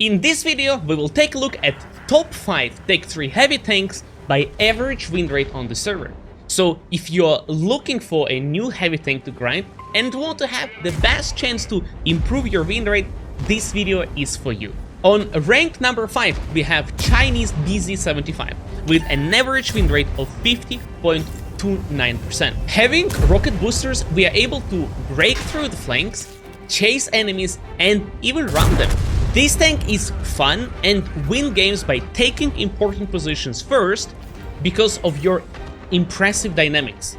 In this video, we will take a look at top 5 Tech 3 heavy tanks by average win rate on the server. So if you're looking for a new heavy tank to grind and want to have the best chance to improve your win rate, this video is for you. On rank number 5, we have Chinese Pz.Kpfw with an average win rate of 50.29%. Having rocket boosters, we are able to break through the flanks, chase enemies, and even run them. This tank is fun and win games by taking important positions first because of your impressive dynamics.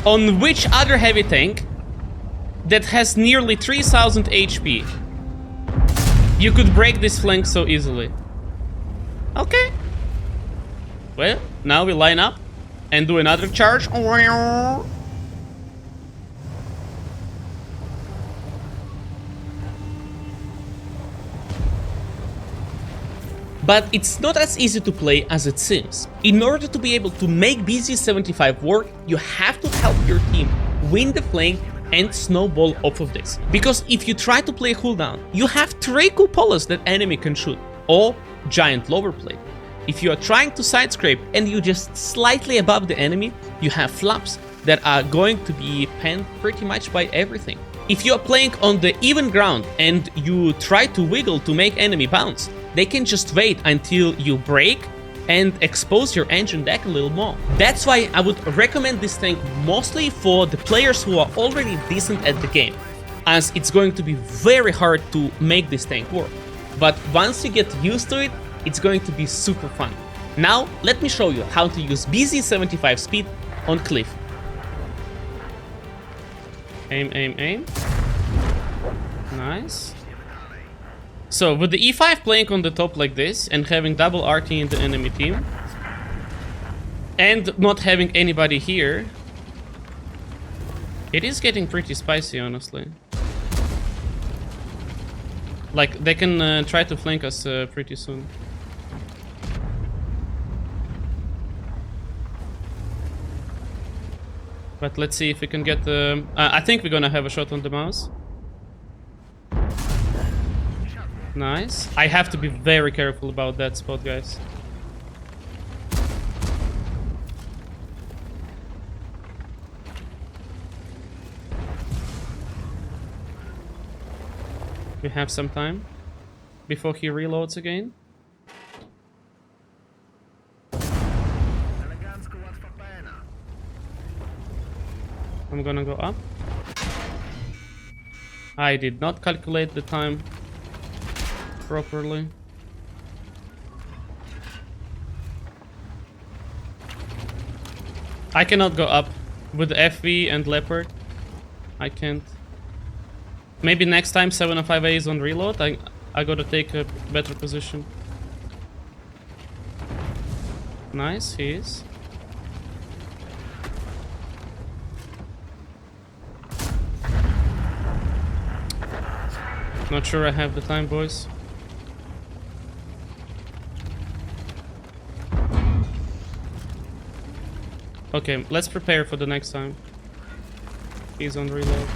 On which other heavy tank that has nearly 3000 HP you could break this flank so easily? Okay. Well, now we line up and do another charge. But it's not as easy to play as it seems. In order to be able to make Pz.Kpfw work, you have to help your team win the flank and snowball off of this. Because if you try to play cooldown, you have 3 cupolas that enemy can shoot, or giant lower plate. If you are trying to side scrape and you just slightly above the enemy, you have flaps that are going to be panned pretty much by everything. If you are playing on the even ground and you try to wiggle to make enemy bounce, they can just wait until you break and expose your engine deck a little more. That's why I would recommend this tank mostly for the players who are already decent at the game, as it's going to be very hard to make this tank work. But once you get used to it, it's going to be super fun. Now, let me show you how to use Pz.Kpfw speed on Cliff. Aim, aim, aim. Nice. So, with the E5 playing on the top like this, and having double RT in the enemy team, and not having anybody here, it is getting pretty spicy, honestly. Like, they can try to flank us pretty soon. But let's see if we can get the... I think we're gonna have a shot on the mouse. Nice. I have to be very careful about that spot, guys. We have some time before he reloads again. I'm gonna go up. I did not calculate the time properly. I cannot go up with FV and Leopard. I can't. Maybe next time 705A is on reload, I gotta take a better position. Nice, he is. Not sure I have the time, boys. Okay, let's prepare for the next time. He's on reload.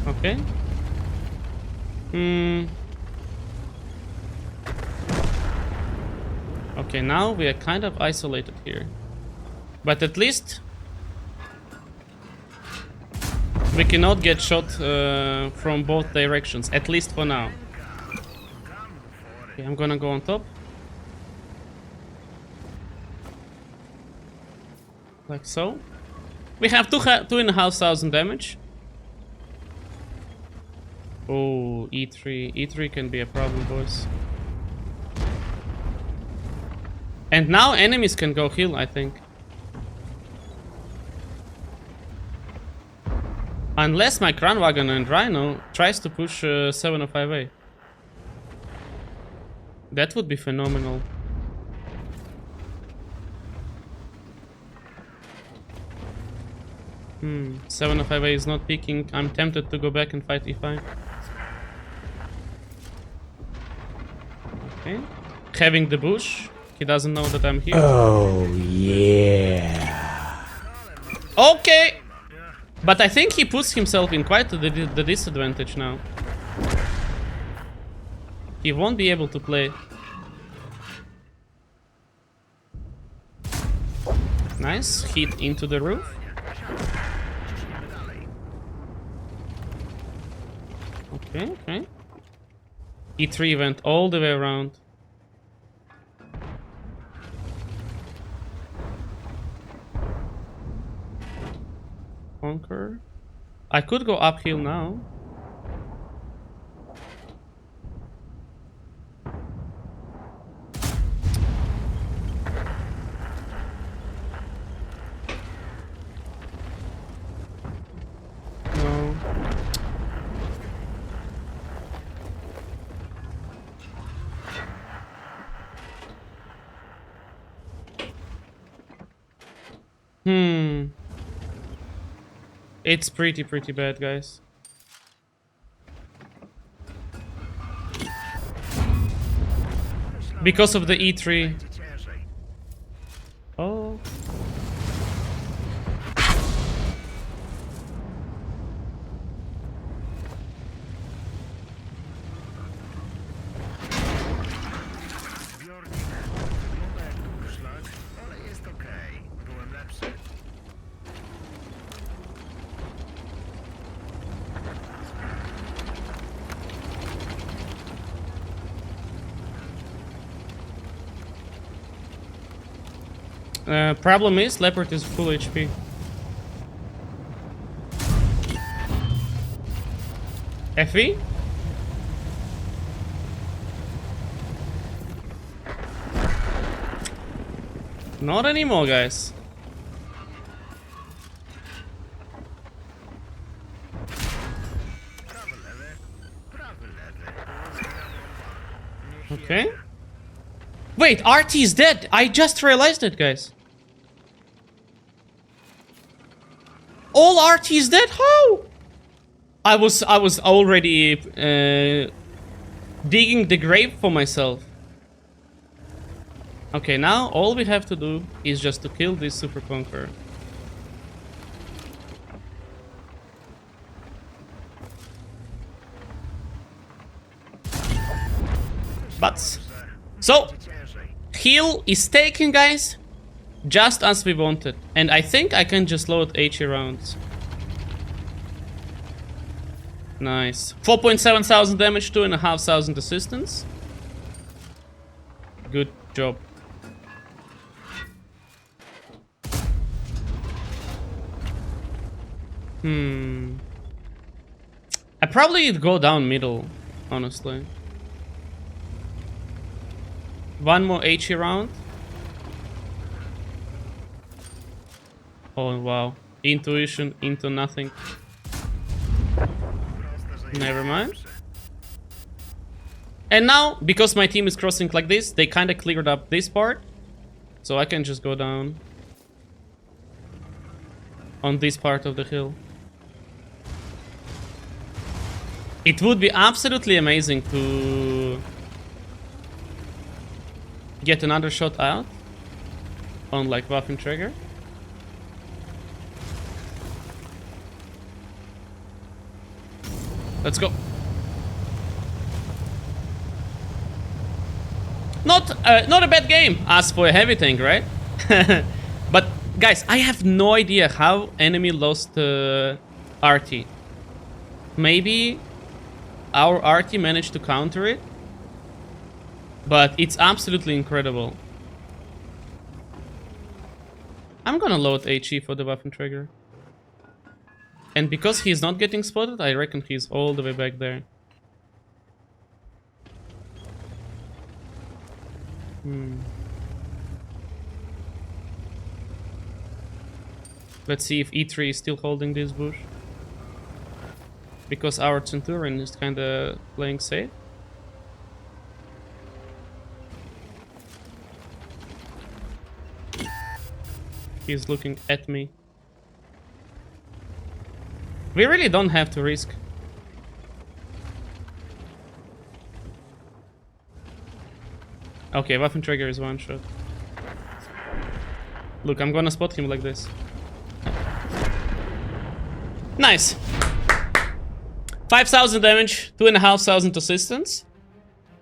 Okay. Okay, now we are kind of isolated here. But at least we cannot get shot from both directions, at least for now. Okay, I'm gonna go on top. Like so. We have 2,500 damage. Oh, E3. E3 can be a problem, boys. And now enemies can go heal, I think. Unless my Kranwagen and Rhino tries to push 705A. That would be phenomenal. 705A is not peeking. I'm tempted to go back and fight E5. Okay. Having the bush. He doesn't know that I'm here. Oh, yeah. Okay. But I think he puts himself in quite the disadvantage now. He won't be able to play. Nice. Hit into the roof. Okay, okay. E3 went all the way around. Conquer. I could go uphill now. No. It's pretty bad, guys. Because of the E3. Oh. Problem is, Leopard is full HP. FV? Not anymore, guys. Okay. Wait, RT is dead. I just realized it, guys. All RT is dead? How? I was already digging the grave for myself. Okay, now all we have to do is just to kill this Super Conqueror. But so heal is taken, guys, just as we wanted, and I think I can just load HE rounds. Nice. 4,700 damage, 2,500 assistance. Good job. I probably go down middle, honestly. One more HE round. Oh wow. Intuition into nothing. Never mind. And now, because my team is crossing like this, they kind of cleared up this part. So I can just go down on this part of the hill. It would be absolutely amazing to get another shot out on like Waffenträger. Let's go. Not a bad game as for a heavy tank, right? But guys, I have no idea how enemy lost RT. Maybe our RT managed to counter it, but it's absolutely incredible. I'm gonna load HE for the Waffenträger. And because he's not getting spotted, I reckon he's all the way back there. Let's see if E3 is still holding this bush. Because our Centurion is kinda playing safe. He's looking at me. We really don't have to risk. Okay, Waffenträger is one shot. Look, I'm gonna spot him like this. Nice. 5,000 damage, 2,500 assistance.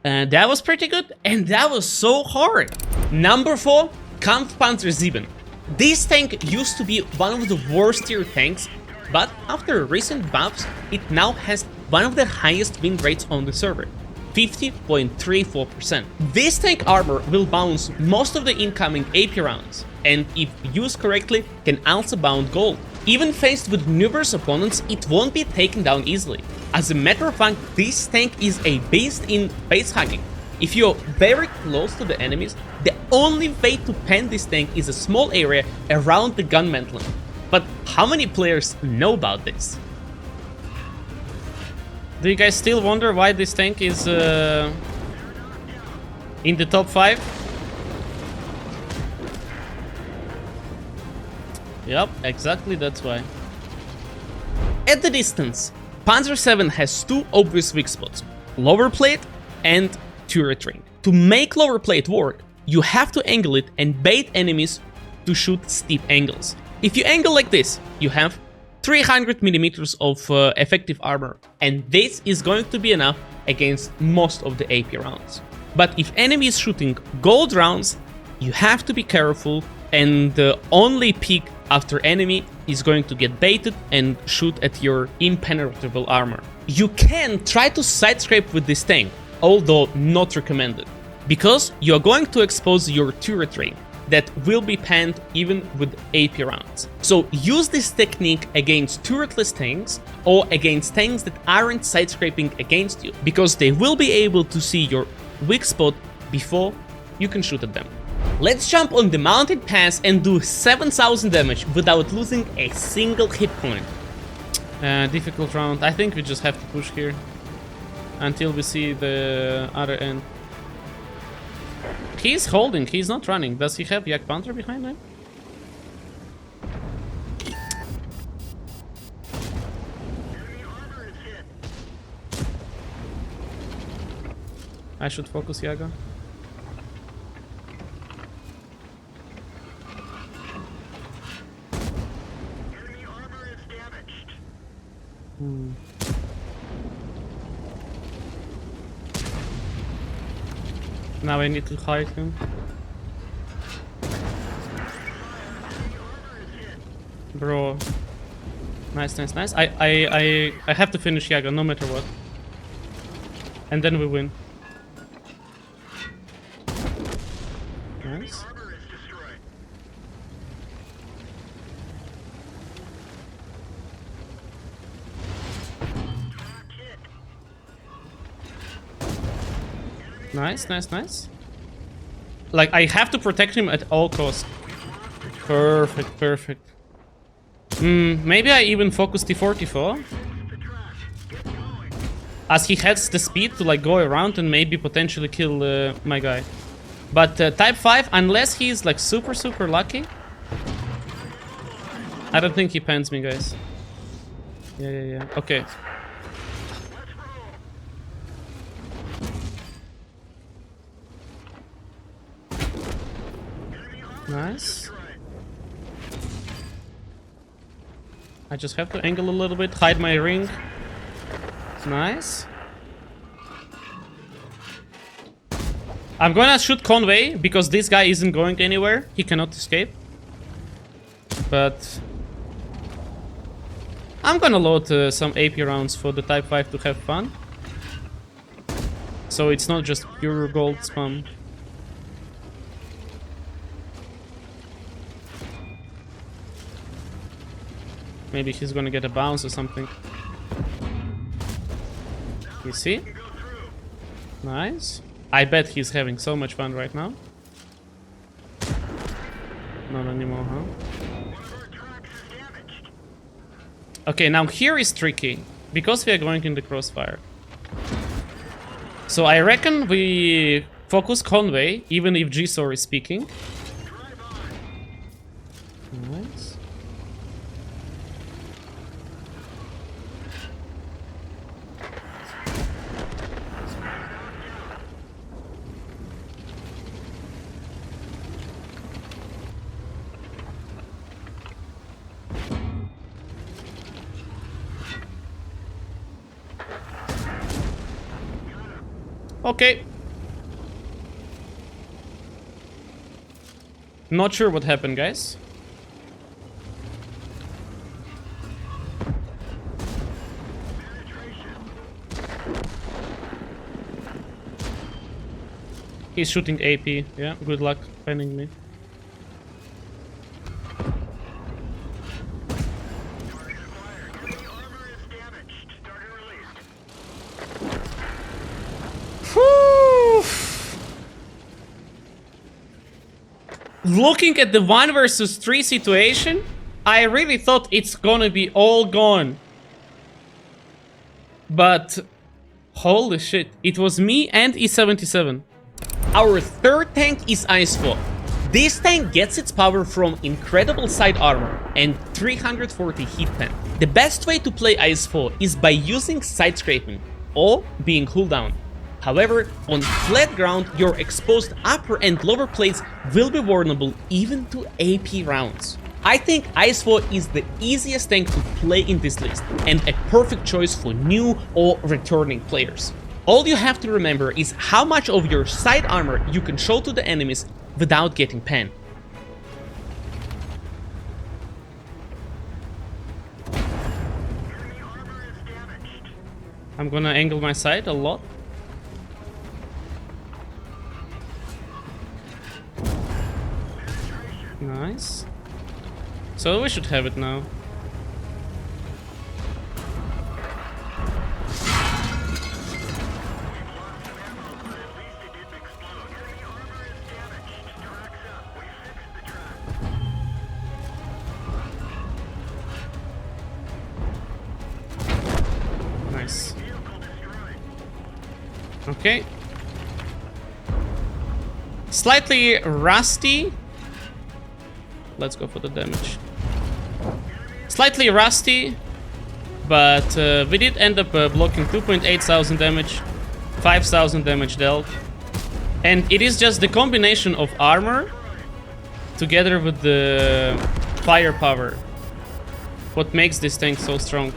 That was pretty good, and that was so hard. Number 4, Kampfpanzer 7. This tank used to be one of the worst tier tanks, but after recent buffs, it now has one of the highest win rates on the server, 50.34%. This tank armor will bounce most of the incoming AP rounds, and if used correctly, can also bounce gold. Even faced with numerous opponents, it won't be taken down easily. As a matter of fact, this tank is a beast in base hacking. If you're very close to the enemies, the only way to pen this tank is a small area around the gun mantling. But how many players know about this? Do you guys still wonder why this tank is in the top 5? Yep, exactly that's why. At the distance, Panzer 7 has 2 obvious weak spots, lower plate and turret ring. To make lower plate work, you have to angle it and bait enemies to shoot steep angles. If you angle like this, you have 300mm of effective armor, and this is going to be enough against most of the AP rounds. But if enemy is shooting gold rounds, you have to be careful and only peek after enemy is going to get baited and shoot at your impenetrable armor. You can try to side scrape with this tank, although not recommended, because you are going to expose your turret ring that will be panned even with AP rounds. So use this technique against turretless tanks or against tanks that aren't side scraping against you, because they will be able to see your weak spot before you can shoot at them. Let's jump on the mounted pass and do 7,000 damage without losing a single hit point. Difficult round. I think we just have to push here until we see the other end. He's holding, he's not running. Does he have Yak Panther behind him? I should focus Yaga. Now I need to hide him. Bro. Nice, nice, nice. I have to finish Yaga no matter what. And then we win. Nice. Nice, nice, nice. Like, I have to protect him at all costs. Perfect, perfect. Maybe I even focus T44. As he has the speed to like go around and maybe potentially kill my guy. But type 5, unless he's like super lucky, I don't think he pans me, guys. Yeah. Okay. Nice. I just have to angle a little bit, hide my ring. Nice. I'm gonna shoot Conway because this guy isn't going anywhere. He cannot escape. But I'm gonna load some AP rounds for the Type 5 to have fun. So it's not just pure gold spam. Maybe he's gonna get a bounce or something. You see? Nice. I bet he's having so much fun right now. Not anymore, huh? Okay, now here is tricky, because we are going in the crossfire. So I reckon we focus Conway, even if Gsor is speaking. Nice. Okay. Not sure what happened, guys. He's shooting AP. Yeah, good luck finding me. Whew. Looking at the 1 versus 3 situation, I really thought it's gonna be all gone. But holy shit, it was me and E77. Our third tank is Ice4. This tank gets its power from incredible side armor and 340 hit pen. The best way to play Ice4 is by using side scraping or being cooldown. However, on flat ground, your exposed upper and lower plates will be vulnerable even to AP rounds. I think Ice4 is the easiest tank to play in this list and a perfect choice for new or returning players. All you have to remember is how much of your side armor you can show to the enemies without getting pen. I'm gonna angle my sight a lot. Nice. So we should have it now. Nice. Okay. Slightly rusty. Let's go for the damage. Slightly rusty, but we did end up blocking 2,800 damage, 5,000 damage dealt. And it is just the combination of armor together with the firepower what makes this tank so strong.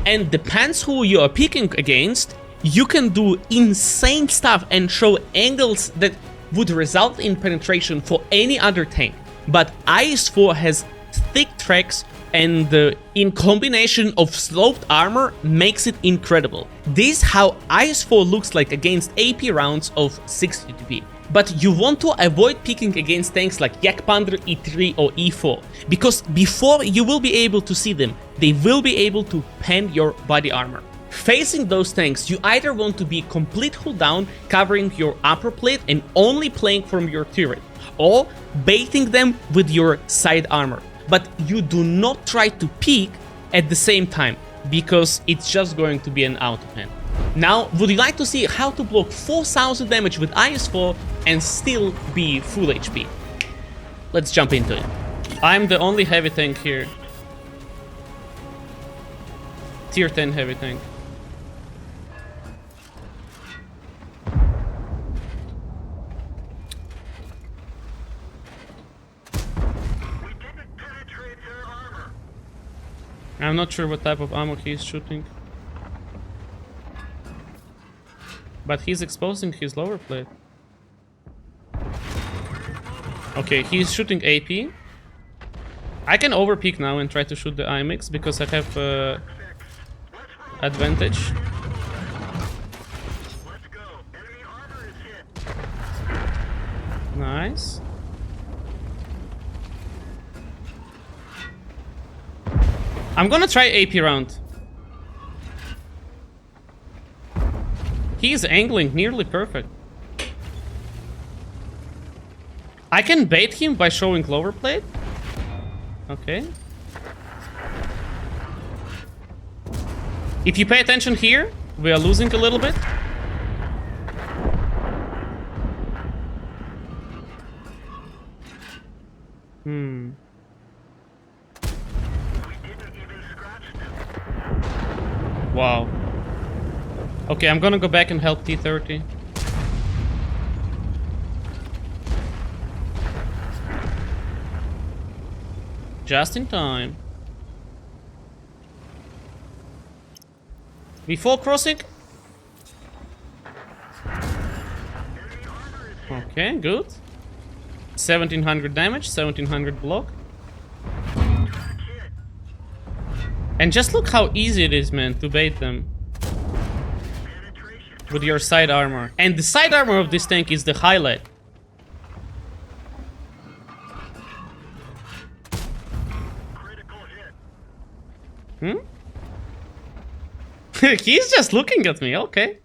And depends who you are picking against, you can do insane stuff and show angles that would result in penetration for any other tank. But IS-4 has thick tracks and in combination of sloped armor makes it incredible. This is how IS-4 looks like against AP rounds of 60 TP. But you want to avoid picking against tanks like Yak-Pandr, E3 or E4, because before you will be able to see them, they will be able to pen your body armor. Facing those tanks, you either want to be complete cooldown, covering your upper plate and only playing from your turret, or baiting them with your side armor. But you do not try to peek at the same time, because it's just going to be an auto pen. Now, would you like to see how to block 4,000 damage with IS-4 and still be full HP? Let's jump into it. I'm the only heavy tank here. Tier 10 heavy tank. I'm not sure what type of ammo he's shooting. But he's exposing his lower plate. Okay, he's shooting AP. I can overpeak now and try to shoot the IMX because I have advantage. Nice. I'm gonna try AP round. He's angling nearly perfect. I can bait him by showing lower plate. Okay. If you pay attention here, we are losing a little bit. Wow. Okay, I'm gonna go back and help T30. Just in time. Before crossing. Okay, good. 1700 damage, 1700 block. And just look how easy it is, man, to bait them. With your side armor. And the side armor of this tank is the highlight. Hmm? He's just looking at me, okay.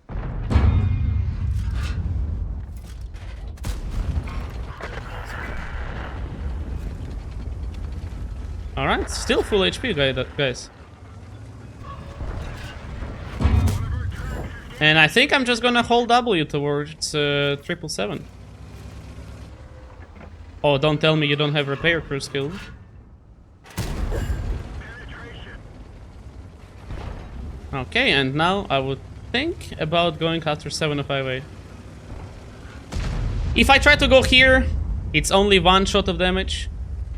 Alright, still full HP, guys. And I think I'm just gonna hold W towards 777. Oh, don't tell me you don't have repair crew skill. Okay, and now I would think about going after 705A. If I try to go here, it's only one shot of damage.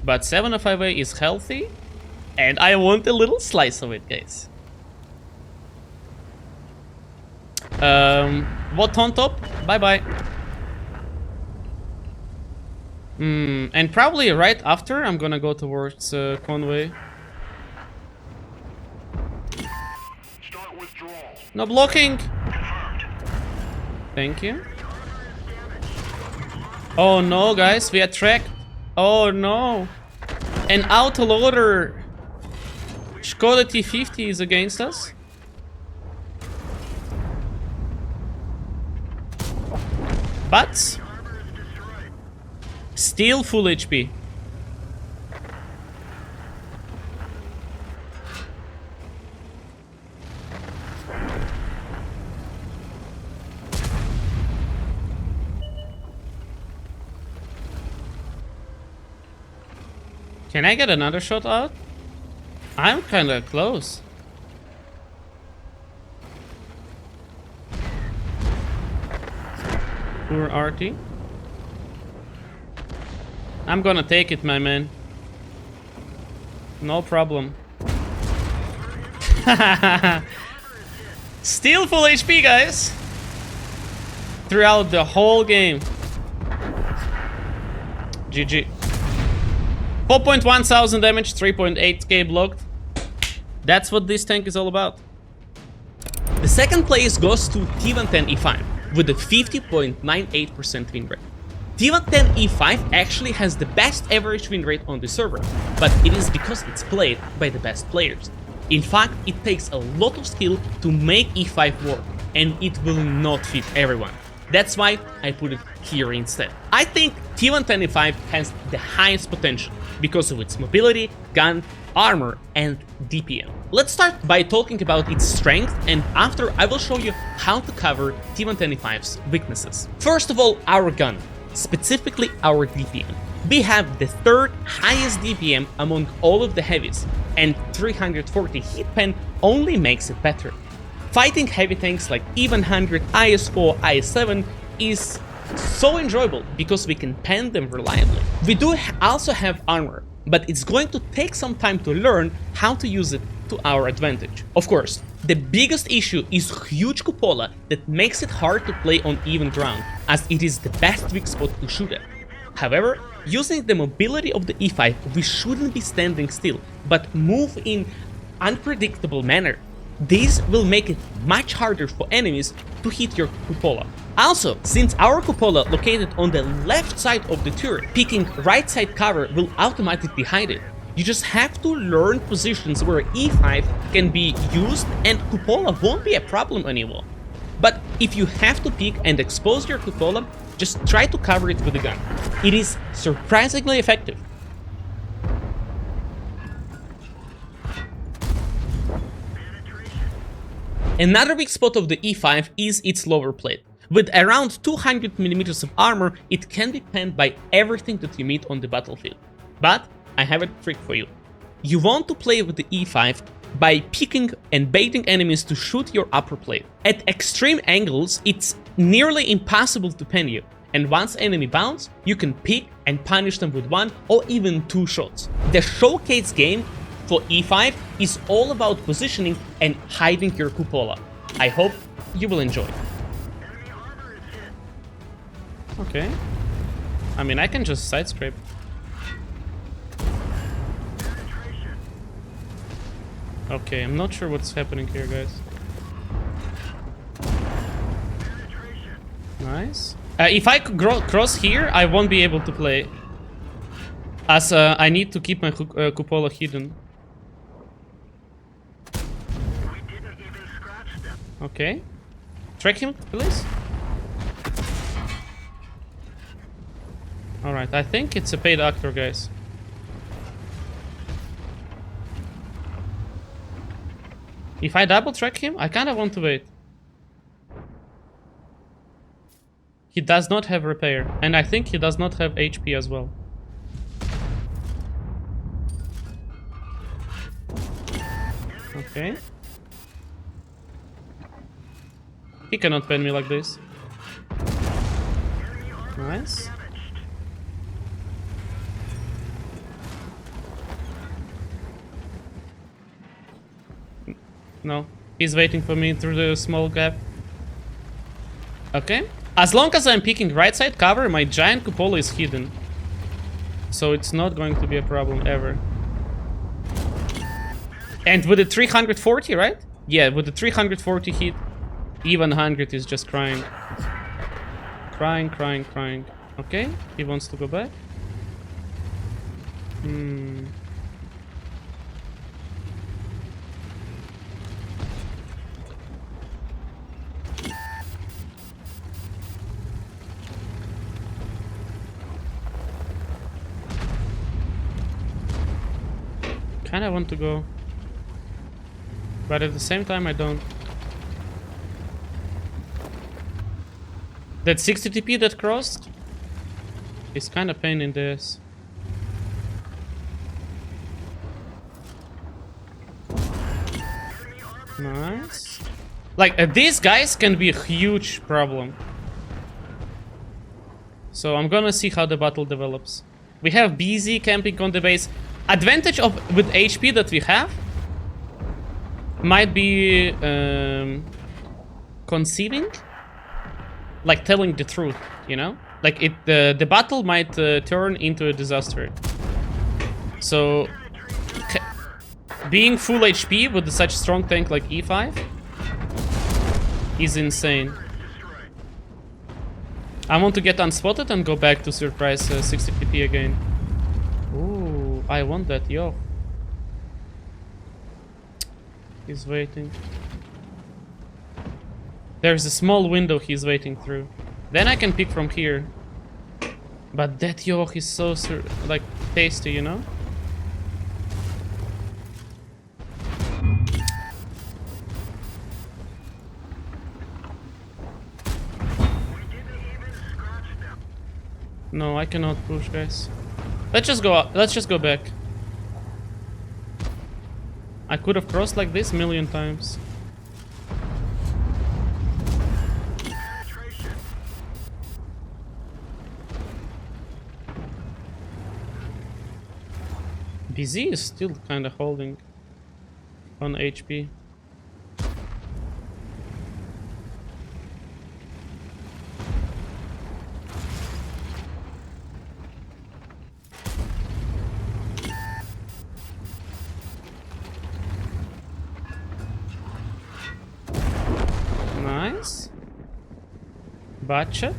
But 705A is healthy, and I want a little slice of it, guys. What on top? Bye-bye. And probably right after, I'm gonna go towards Conway. No blocking! Thank you. Oh no, guys, we are tracked. Oh no! An autoloader Skoda T50 is against us. But still full HP. Can I get another shot out? I'm kinda close. Poor RT. I'm gonna take it, my man. No problem. Still full HP, guys. Throughout the whole game. GG. 4.1 thousand damage, 3.8k blocked. That's what this tank is all about. The second place goes to T110E5 with a 50.98% win rate. T110E5 actually has the best average win rate on the server, but it is because it's played by the best players. In fact, it takes a lot of skill to make E5 work, and it will not fit everyone. That's why I put it here instead. I think T110E5 has the highest potential because of its mobility, gun, armor, and DPM. Let's start by talking about its strength, and after I will show you how to cover T110E5's weaknesses. First of all, our gun, specifically our DPM. We have the third highest DPM among all of the heavies, and 340 hit pen only makes it better. Fighting heavy tanks like E100, IS-4, IS-7 is so enjoyable because we can pen them reliably. We do also have armor, but it's going to take some time to learn how to use it to our advantage. Of course, the biggest issue is huge cupola that makes it hard to play on even ground, as it is the best weak spot to shoot at. However, using the mobility of the E5, we shouldn't be standing still, but move in unpredictable manner. This will make it much harder for enemies to hit your cupola. Also, since our cupola located on the left side of the turret, picking right side cover will automatically hide it. You just have to learn positions where E5 can be used and cupola won't be a problem anymore. But if you have to pick and expose your cupola, just try to cover it with a gun. It is surprisingly effective. Another weak spot of the E5 is its lower plate. With around 200mm of armor, it can be penned by everything that you meet on the battlefield. But I have a trick for you. You want to play with the E5 by picking and baiting enemies to shoot your upper plate. At extreme angles, it's nearly impossible to pen you, and once enemy bounce, you can pick and punish them with 1 or even 2 shots. The showcase game for E5 is all about positioning and hiding your cupola. I hope you will enjoy. Okay. I mean, I can just side scrape. Okay, I'm not sure what's happening here, guys. Nice. If I cross here, I won't be able to play. As I need to keep my cupola hidden. Okay. Track him, please. Alright, I think it's a paid actor, guys. If I double track him, I kinda want to wait. He does not have repair, and I think he does not have HP as well. Okay. He cannot pen me like this. Nice. No, he's waiting for me through the small gap. Okay. As long as I'm picking right side cover, my giant cupola is hidden. So it's not going to be a problem ever. And with the 340, right? Yeah, with the 340 hit, even 100 is just crying. Crying, crying, crying. Okay, he wants to go back. Kinda want to go, but at the same time I don't. That 60 TP that crossed is kinda pain in the ass. Nice. Like, these guys can be a huge problem. So I'm gonna see how the battle develops. We have Pz camping on the base. Advantage of with HP that we have might be conceiving, like telling the truth, you know? Like the battle might turn into a disaster. So being full HP with such strong tank like E5 is insane. I want to get unspotted and go back to surprise 60 PP again. Ooh, I want that, yo. He's waiting. There's a small window he's waiting through. Then I can pick from here. But that yo is so like tasty, you know? No, I cannot push, guys. Let's just go up. Let's just go back. I could have crossed like this a million times. Pz is still kind of holding on HP. Nice. Bacha.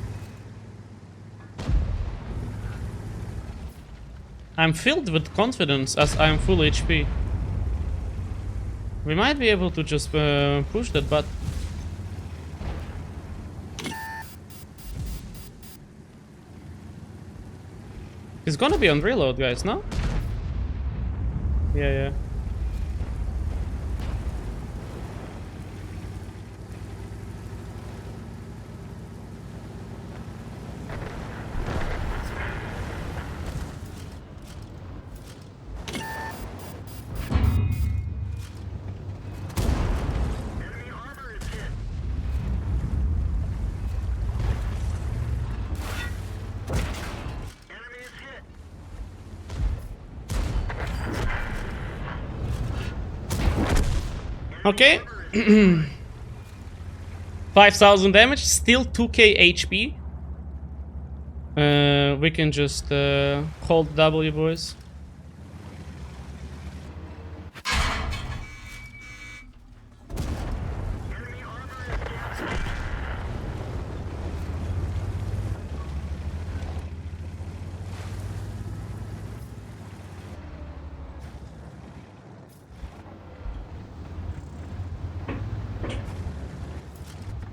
I'm filled with confidence as I'm full HP. We might be able to just push that, but he's gonna be on reload, guys, no? Yeah, yeah. Okay. 5,000 damage, still 2k HP. We can just hold W, boys.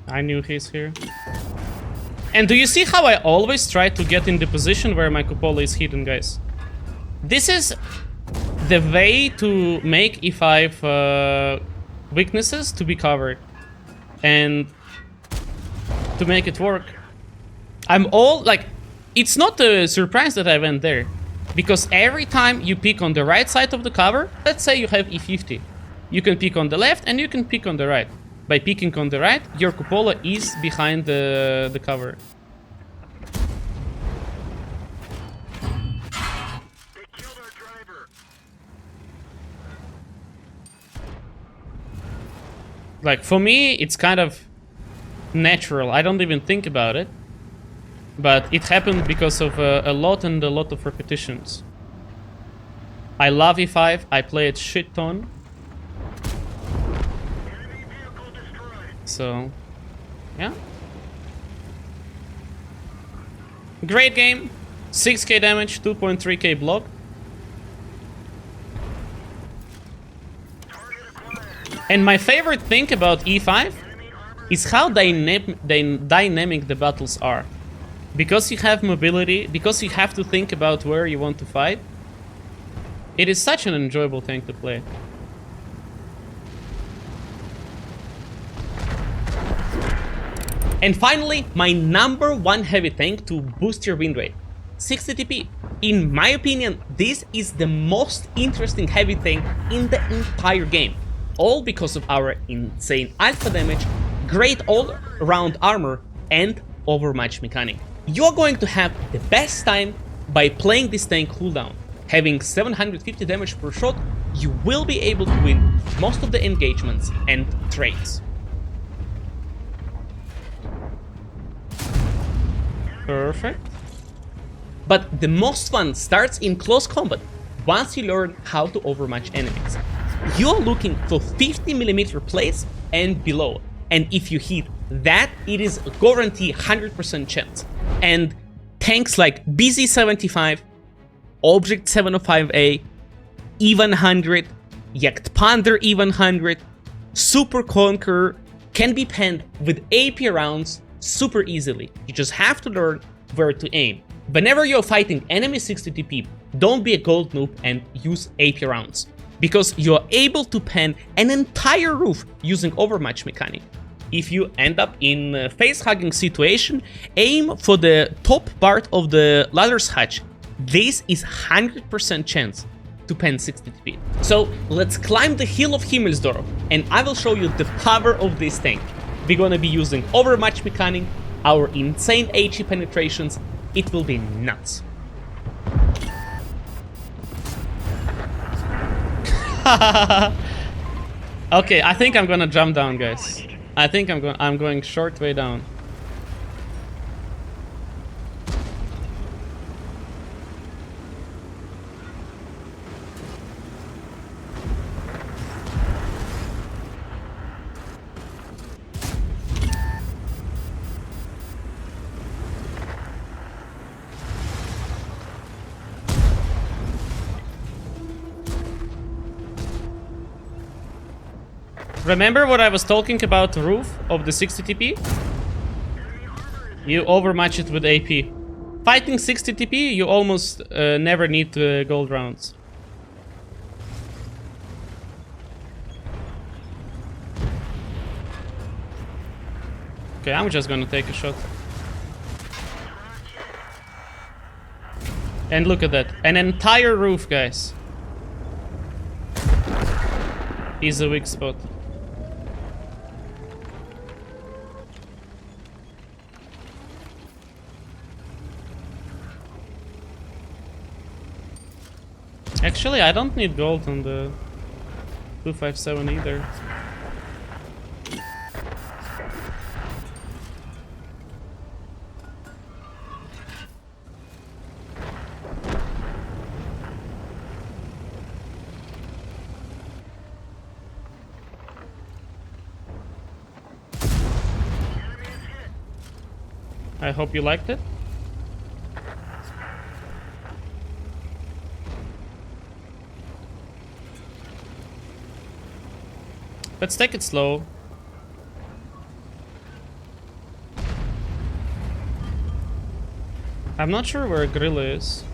I knew he's here. And do you see how I always try to get in the position where my cupola is hidden, guys? This is the way to make E5 weaknesses to be covered. And to make it work. I'm all like, it's not a surprise that I went there. Because every time you pick on the right side of the cover, let's say you have E50. You can pick on the left and you can pick on the right. By picking on the right, your cupola is behind the cover. Like, for me, it's kind of natural. I don't even think about it. But it happened because of a lot of repetitions. I love E5. I play it shit ton. So, yeah. Great game. 6k damage, 2.3k block. And my favorite thing about E5 is how dynamic the battles are. Because you have mobility, because you have to think about where you want to fight, it is such an enjoyable thing to play. And finally, my #1 heavy tank to boost your win rate, 60 TP. In my opinion, this is the most interesting heavy tank in the entire game. All because of our insane alpha damage, great all-round armor, and overmatch mechanic. You're going to have the best time by playing this tank cooldown. Having 750 damage per shot, you will be able to win most of the engagements and trades. Perfect. But the most fun starts in close combat once you learn how to overmatch enemies. You're looking for 50mm plays and below, and if you hit that, it is a guaranteed 100% chance. And tanks like Pz.Kpfw, Object 705A, E100, Yak-Pander E100, Super Conqueror can be penned with AP rounds super easily. You just have to learn where to aim. Whenever you're fighting enemy 60 TP, don't be a gold noob and use AP rounds, because you're able to pen an entire roof using overmatch mechanic. If you end up in a face-hugging situation, aim for the top part of the ladder's hatch. This is 100% chance to pen 60 TP. So let's climb the hill of Himmelsdorf and I will show you the power of this tank. We're gonna be using overmatch mechanic, our insane HE penetrations. It will be nuts. Okay, I think I'm gonna jump down, guys. I think I'm going short way down. Remember what I was talking about the roof of the 60 TP? You overmatch it with AP. Fighting 60 TP, you almost never need gold rounds. Okay, I'm just gonna take a shot. And look at that. An entire roof, guys. Is a weak spot. Actually, I don't need gold on the 257 either. I hope you liked it. Let's take it slow. I'm not sure where Grill is.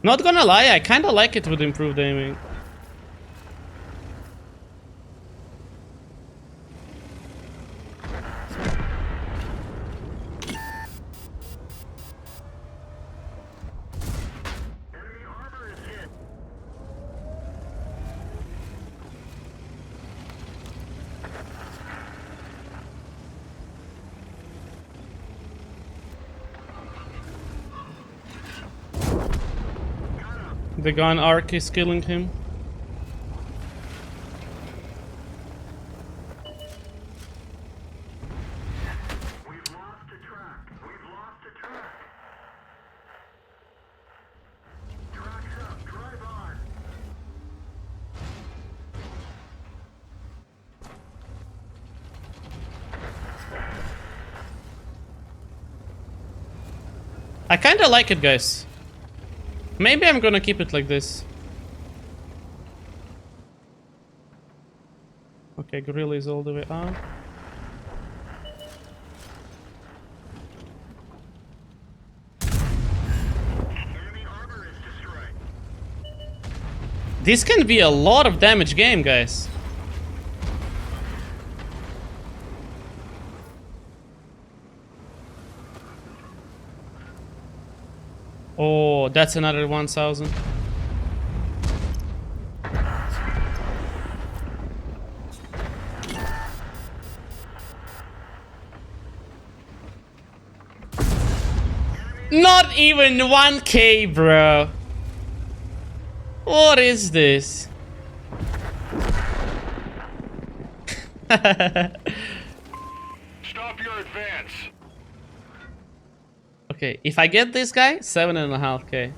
Not gonna lie, I kinda like it with improved aiming. The gun arc is killing him. We've lost the track. We've lost the track. Track's up. Drive on. I kinda like it, guys. Maybe I'm gonna keep it like this. Okay, Grill is all the way up. Enemy armor is destroyed. This can be a lot of damage game, guys. Oh, that's another 1000. Not even 1K, bro. What is this? Stop your advance. Okay, if I get this guy, 7.5K.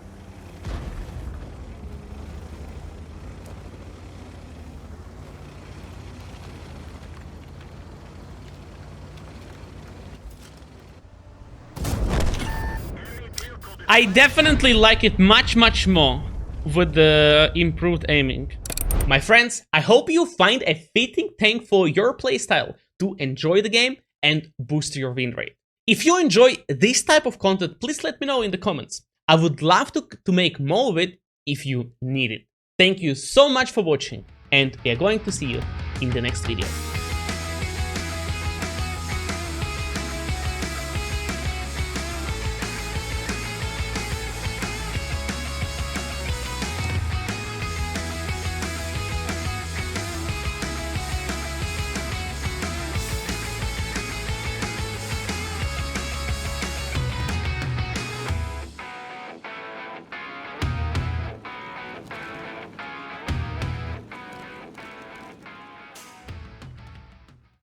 I definitely like it much more with the improved aiming. My friends, I hope you find a fitting tank for your playstyle to enjoy the game and boost your win rate. If you enjoy this type of content, please let me know in the comments. I would love to make more of it if you need it. Thank you so much for watching, and we are going to see you in the next video.